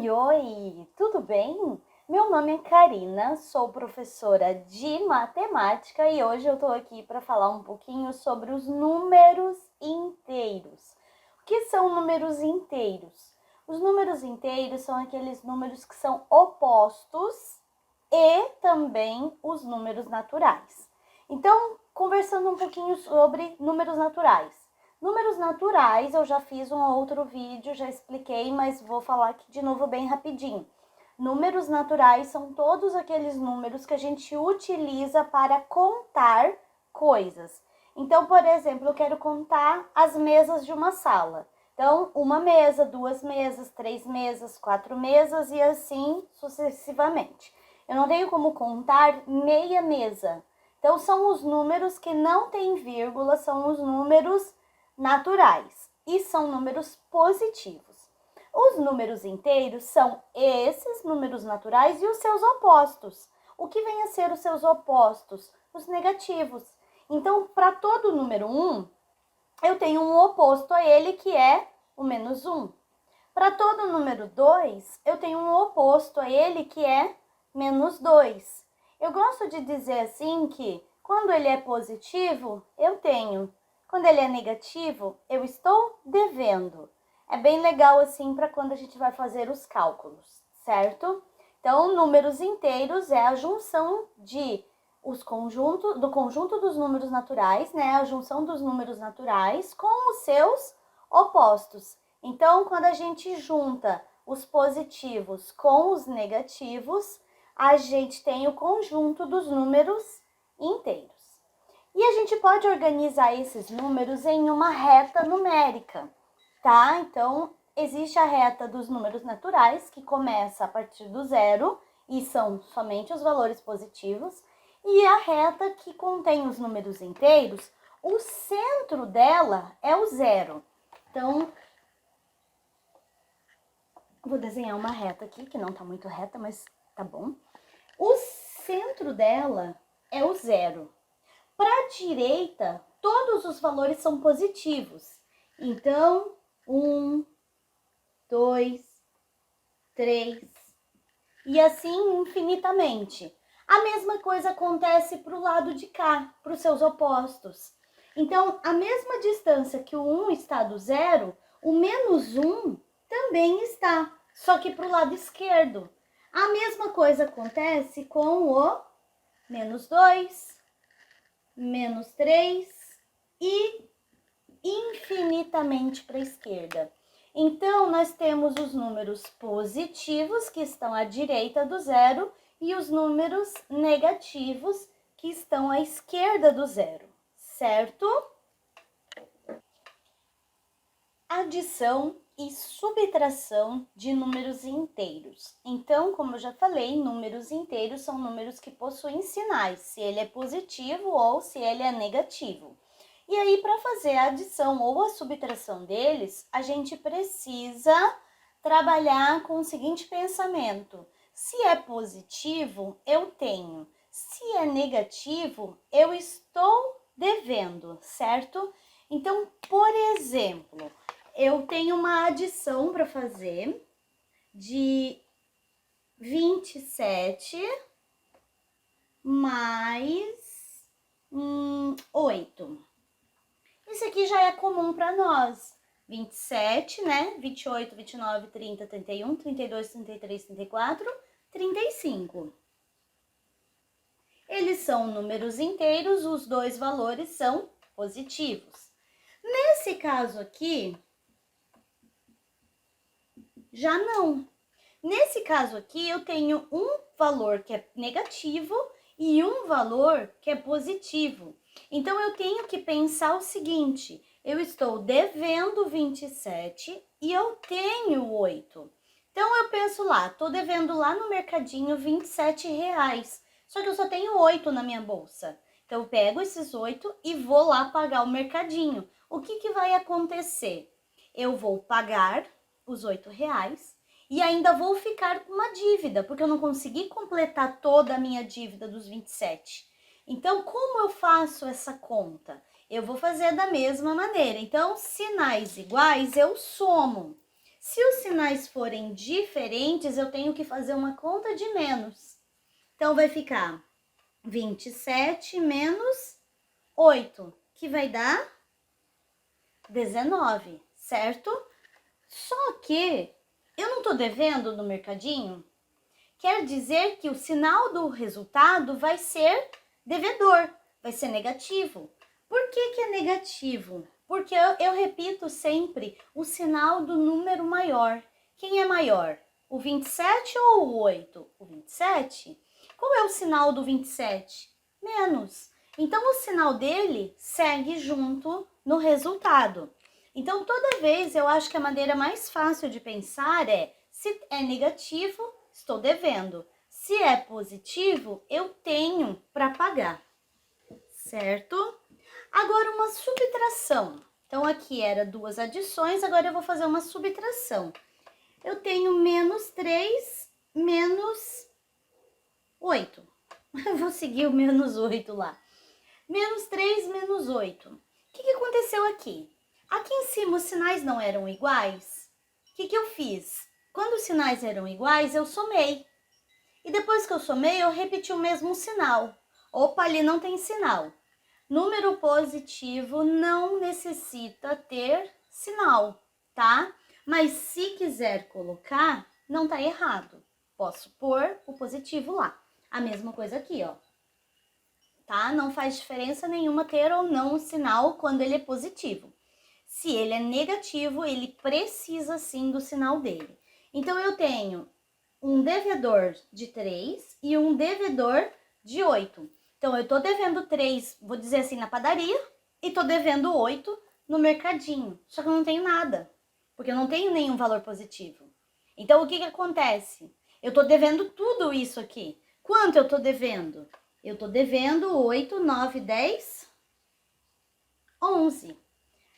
Oi, oi, tudo bem? Meu nome é Karina, sou professora de matemática e hoje eu tô aqui para falar um pouquinho sobre os números inteiros. O que são números inteiros? Os números inteiros são aqueles números que são opostos e também os números naturais. Então, conversando um pouquinho sobre números naturais. Números naturais, eu já fiz um outro vídeo, já expliquei, mas vou falar aqui de novo bem rapidinho. Números naturais são todos aqueles números que a gente utiliza para contar coisas. Então, por exemplo, eu quero contar as mesas de uma sala. Então, uma mesa, duas mesas, três mesas, quatro mesas e assim sucessivamente. Eu não tenho como contar meia mesa. Então, são os números que não têm vírgula, são os números naturais e são números positivos. Os números inteiros são esses números naturais e os seus opostos. O que vem a ser os seus opostos? Os negativos. Então, para todo número 1, eu tenho um oposto a ele que é o menos 1. Para todo número 2, eu tenho um oposto a ele que é menos 2. Eu gosto de dizer assim que quando ele é positivo, eu tenho. Quando ele é negativo, eu estou devendo. É bem legal assim para quando a gente vai fazer os cálculos, certo? Então, números inteiros é a junção do conjunto dos números naturais, né? A junção dos números naturais com os seus opostos. Então, quando a gente junta os positivos com os negativos, a gente tem o conjunto dos números inteiros. E a gente pode organizar esses números em uma reta numérica, tá? Então, existe a reta dos números naturais, que começa a partir do zero, e são somente os valores positivos, e a reta que contém os números inteiros, o centro dela é o zero. Então, vou desenhar uma reta aqui, que não tá muito reta, mas tá bom. O centro dela é o zero. Para a direita, todos os valores são positivos. Então, 1, 2, 3 e assim infinitamente. A mesma coisa acontece para o lado de cá, para os seus opostos. Então, a mesma distância que o 1 está do zero, o menos 1 também está, só que para o lado esquerdo. A mesma coisa acontece com o menos 2, menos 3 e infinitamente para a esquerda. Então, nós temos os números positivos, que estão à direita do zero, e os números negativos, que estão à esquerda do zero, certo? Adição e subtração de números inteiros. Então, como eu já falei, números inteiros são números que possuem sinais, se ele é positivo ou se ele é negativo. E aí, para fazer a adição ou a subtração deles, a gente precisa trabalhar com o seguinte pensamento: se é positivo, eu tenho. Se é negativo, eu estou devendo, certo? Então, por exemplo, eu tenho uma adição para fazer de 27 mais 8. Isso aqui já é comum para nós. 27, né? 28, 29, 30, 31, 32, 33, 34, 35. Eles são números inteiros, os dois valores são positivos. Nesse caso aqui, já não. Nesse caso aqui, eu tenho um valor que é negativo e um valor que é positivo. Então, eu tenho que pensar o seguinte: eu estou devendo 27 e eu tenho 8. Então, eu penso lá, estou devendo lá no mercadinho 27 reais, só que eu só tenho 8 na minha bolsa. Então, eu pego esses 8 e vou lá pagar o mercadinho. O que vai acontecer? Eu vou pagar os 8 reais e ainda vou ficar com uma dívida, porque eu não consegui completar toda a minha dívida dos 27. Então, como eu faço essa conta? Eu vou fazer da mesma maneira. Então, sinais iguais, eu somo. Se os sinais forem diferentes, eu tenho que fazer uma conta de menos. Então, vai ficar 27 menos 8, que vai dar 19, certo? Só que eu não tô devendo no mercadinho. Quer dizer que o sinal do resultado vai ser devedor, vai ser negativo. Por que é negativo? Porque eu repito sempre o sinal do número maior. Quem é maior? O 27 ou o 8? O 27? Qual é o sinal do 27? Menos. Então, o sinal dele segue junto no resultado. Então, toda vez eu acho que a maneira mais fácil de pensar é: se é negativo, estou devendo. Se é positivo, eu tenho para pagar, certo? Agora, uma subtração. Então, aqui era duas adições, agora eu vou fazer uma subtração. Eu tenho menos 3 menos 8. Eu vou seguir o menos 8 lá. Menos 3 menos 8. O que aconteceu aqui? Aqui em cima os sinais não eram iguais. O que eu fiz? Quando os sinais eram iguais, eu somei. E depois que eu somei, eu repeti o mesmo sinal. Opa, ali não tem sinal. Número positivo não necessita ter sinal, tá? Mas se quiser colocar, não tá errado. Posso pôr o positivo lá. A mesma coisa aqui, ó. Tá? Não faz diferença nenhuma ter ou não o sinal quando ele é positivo. Se ele é negativo, ele precisa sim do sinal dele. Então, eu tenho um devedor de 3 e um devedor de 8. Então, eu tô devendo 3, vou dizer assim, na padaria, e tô devendo 8 no mercadinho. Só que eu não tenho nada, porque eu não tenho nenhum valor positivo. Então, o que acontece? Eu tô devendo tudo isso aqui. Quanto eu tô devendo? Eu tô devendo 8, 9, 10, 11.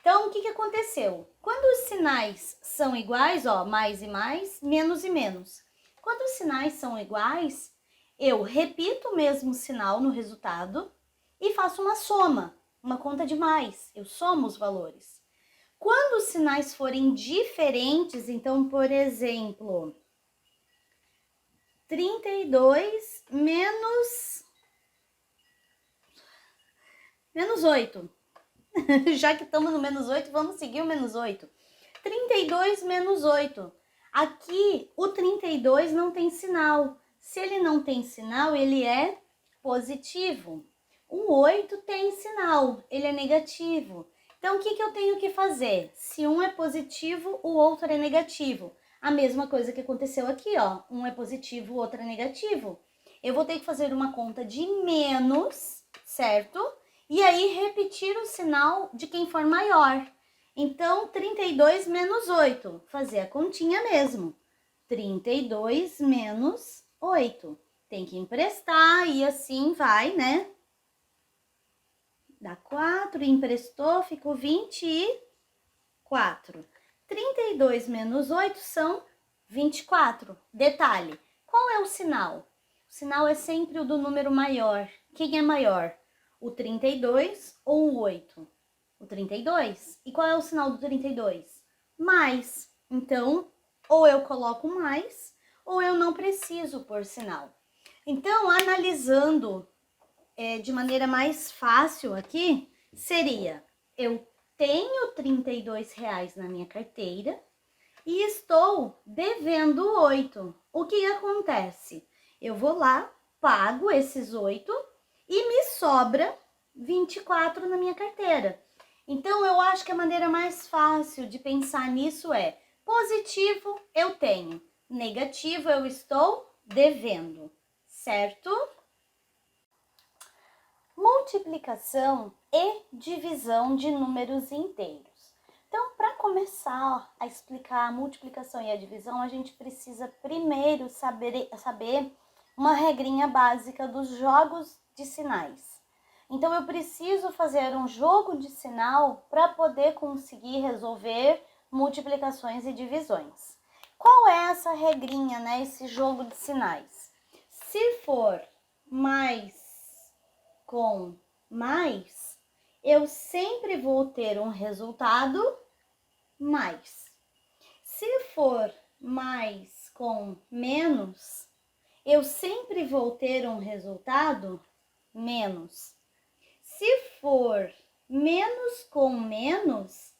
Então, o que aconteceu? Quando os sinais são iguais, ó, mais e mais, menos e menos. Quando os sinais são iguais, eu repito o mesmo sinal no resultado e faço uma soma, uma conta de mais. Eu somo os valores. Quando os sinais forem diferentes, então, por exemplo, 32 menos 8. Já que estamos no menos 8, vamos seguir o menos 8. 32 menos 8. Aqui, o 32 não tem sinal. Se ele não tem sinal, ele é positivo. O 8 tem sinal, ele é negativo. Então, o que eu tenho que fazer? Se um é positivo, o outro é negativo. A mesma coisa que aconteceu aqui, ó. Um é positivo, o outro é negativo. Eu vou ter que fazer uma conta de menos, certo? E aí, repetir o sinal de quem for maior. Então, 32 menos 8. Fazer a continha mesmo. 32 menos 8. Tem que emprestar e assim vai, né? Dá 4, emprestou, ficou 24. 32 menos 8 são 24. Detalhe, qual é o sinal? O sinal é sempre o do número maior. Quem é maior? O 32 ou o 8? O 32. E qual é o sinal do 32? Mais. Então, ou eu coloco mais, ou eu não preciso pôr sinal. Então, analisando de maneira mais fácil aqui, seria: eu tenho R$ 32 na minha carteira e estou devendo 8. O que acontece? Eu vou lá, pago esses 8 e me sobra 24 na minha carteira. Então, eu acho que a maneira mais fácil de pensar nisso é: positivo eu tenho, negativo eu estou devendo, certo? Multiplicação e divisão de números inteiros. Então, para começar a explicar a multiplicação e a divisão, a gente precisa primeiro saber uma regrinha básica dos jogos de sinais. Então, eu preciso fazer um jogo de sinal para poder conseguir resolver multiplicações e divisões. Qual é essa regrinha, né? Esse jogo de sinais? Se for mais com mais, eu sempre vou ter um resultado mais. Se for mais com menos, eu sempre vou ter um resultado menos. Se for menos com menos,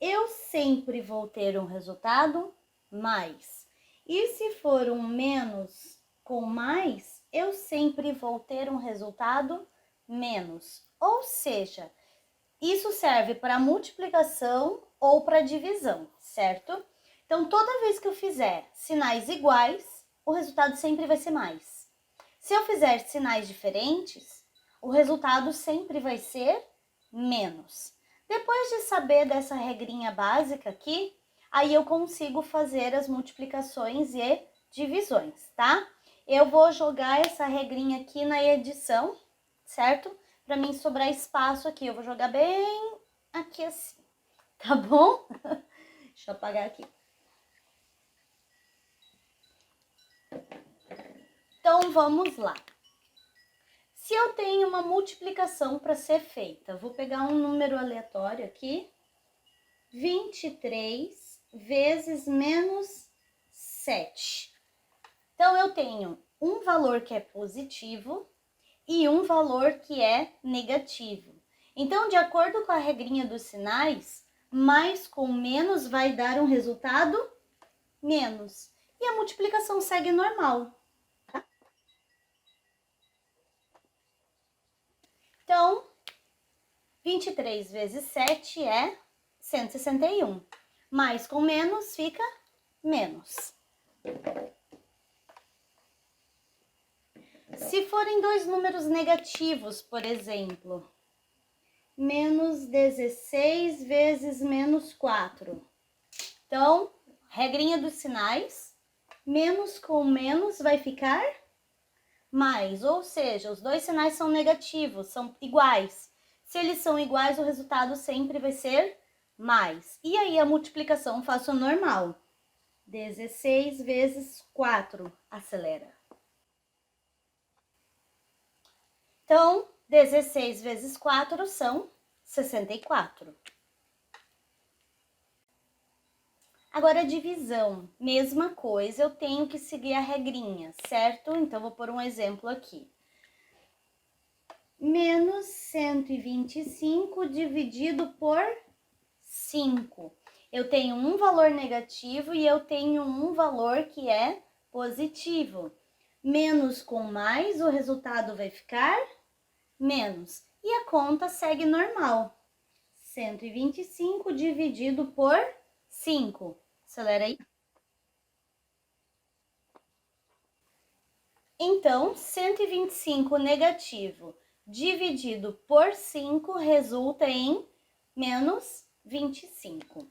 eu sempre vou ter um resultado mais. E se for um menos com mais, eu sempre vou ter um resultado menos. Ou seja, isso serve para multiplicação ou para divisão, certo? Então, toda vez que eu fizer sinais iguais, o resultado sempre vai ser mais. Se eu fizer sinais diferentes, o resultado sempre vai ser menos. Depois de saber dessa regrinha básica aqui, aí eu consigo fazer as multiplicações e divisões, tá? Eu vou jogar essa regrinha aqui na edição, certo? Para mim sobrar espaço aqui, eu vou jogar bem aqui assim, tá bom? Deixa eu apagar aqui. Então, vamos lá. Se eu tenho uma multiplicação para ser feita, vou pegar um número aleatório aqui, 23 vezes menos 7. Então, eu tenho um valor que é positivo e um valor que é negativo. Então, de acordo com a regrinha dos sinais, mais com menos vai dar um resultado menos. E a multiplicação segue normal. Então, 23 vezes 7 é 161. Mais com menos fica menos. Se forem dois números negativos, por exemplo, menos 16 vezes menos 4. Então, regrinha dos sinais, menos com menos vai ficar mais, ou seja, os dois sinais são negativos, são iguais. Se eles são iguais, o resultado sempre vai ser mais. E aí a multiplicação faço normal. 16 vezes 4, acelera. Então, 16 vezes 4 são 64. Agora, a divisão, mesma coisa, eu tenho que seguir a regrinha, certo? Então, vou pôr um exemplo aqui. Menos 125 dividido por 5. Eu tenho um valor negativo e eu tenho um valor que é positivo. Menos com mais, o resultado vai ficar menos. E a conta segue normal. 125 dividido por 5. Acelera aí. Então, 125 negativo dividido por 5 resulta em menos 25.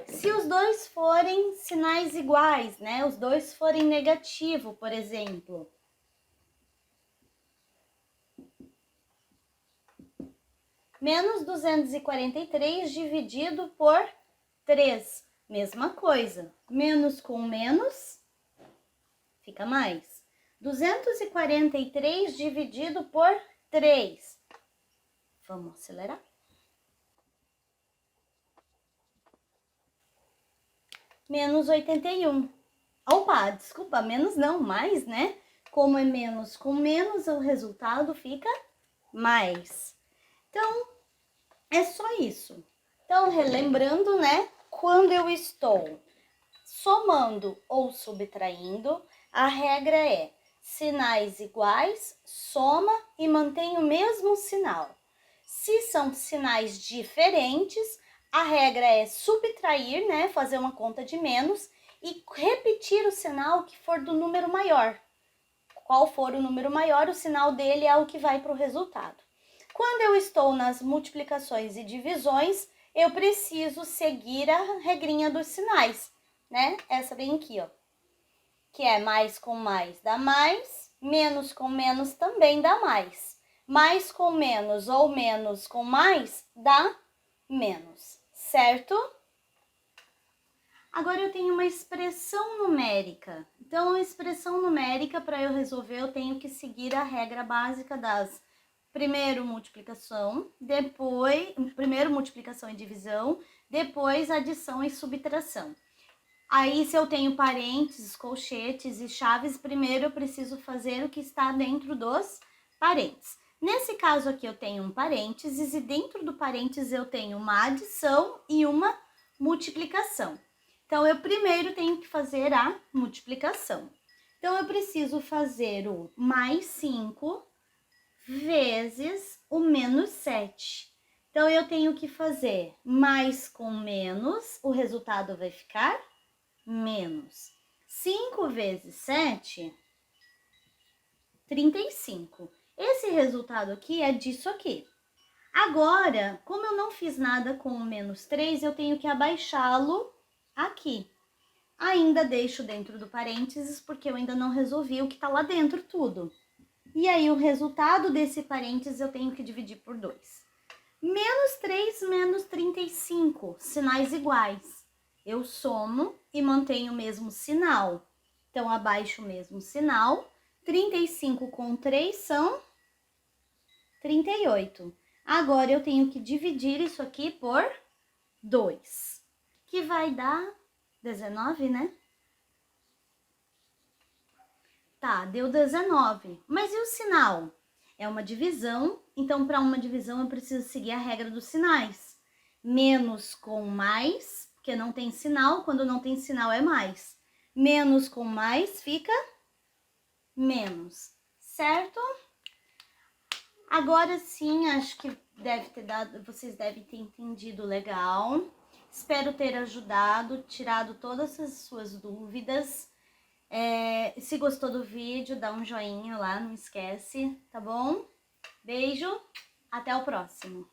Se os dois forem sinais iguais, né? Os dois forem negativo, por exemplo. Menos 243 dividido por 3. Mesma coisa. Menos com menos fica mais. 243 dividido por 3. Vamos acelerar? Menos 81. Opa, desculpa, menos não, mais, né? Como é menos com menos, o resultado fica mais. Então, é só isso. Então, relembrando, né? Quando eu estou somando ou subtraindo, a regra é sinais iguais, soma e mantém o mesmo sinal. Se são sinais diferentes, a regra é subtrair, né? Fazer uma conta de menos e repetir o sinal que for do número maior. Qual for o número maior, o sinal dele é o que vai para o resultado. Quando eu estou nas multiplicações e divisões, eu preciso seguir a regrinha dos sinais, né? Essa bem aqui, ó. Que é mais com mais dá mais, menos com menos também dá mais. Mais com menos ou menos com mais dá menos, certo? Agora eu tenho uma expressão numérica. Então, a expressão numérica, para eu resolver, eu tenho que seguir a regra básica das primeiro multiplicação, depois primeiro multiplicação e divisão, depois adição e subtração. Aí, se eu tenho parênteses, colchetes e chaves, primeiro eu preciso fazer o que está dentro dos parênteses. Nesse caso aqui, eu tenho um parênteses e dentro do parênteses eu tenho uma adição e uma multiplicação. Então, eu primeiro tenho que fazer a multiplicação. Então, eu preciso fazer o mais 5 vezes o menos 7. Então, eu tenho que fazer mais com menos, o resultado vai ficar menos. 5 vezes 7, 35. Esse resultado aqui é disso aqui. Agora, como eu não fiz nada com o menos 3, eu tenho que abaixá-lo aqui. Ainda deixo dentro do parênteses, porque eu ainda não resolvi o que está lá dentro tudo. E aí, o resultado desse parênteses eu tenho que dividir por 2. Menos 3 menos 35, sinais iguais. Eu somo e mantenho o mesmo sinal. Então, abaixo o mesmo sinal. 35 com 3 são 38. Agora, eu tenho que dividir isso aqui por 2, que vai dar 19, né? Tá, deu 19. Mas e o sinal? É uma divisão, então para uma divisão eu preciso seguir a regra dos sinais. Menos com mais, porque não tem sinal, quando não tem sinal é mais. Menos com mais fica menos, certo? Agora sim, acho que vocês devem ter entendido legal. Espero ter ajudado, tirado todas as suas dúvidas. Se gostou do vídeo, dá um joinha lá, não esquece, tá bom? Beijo, até o próximo.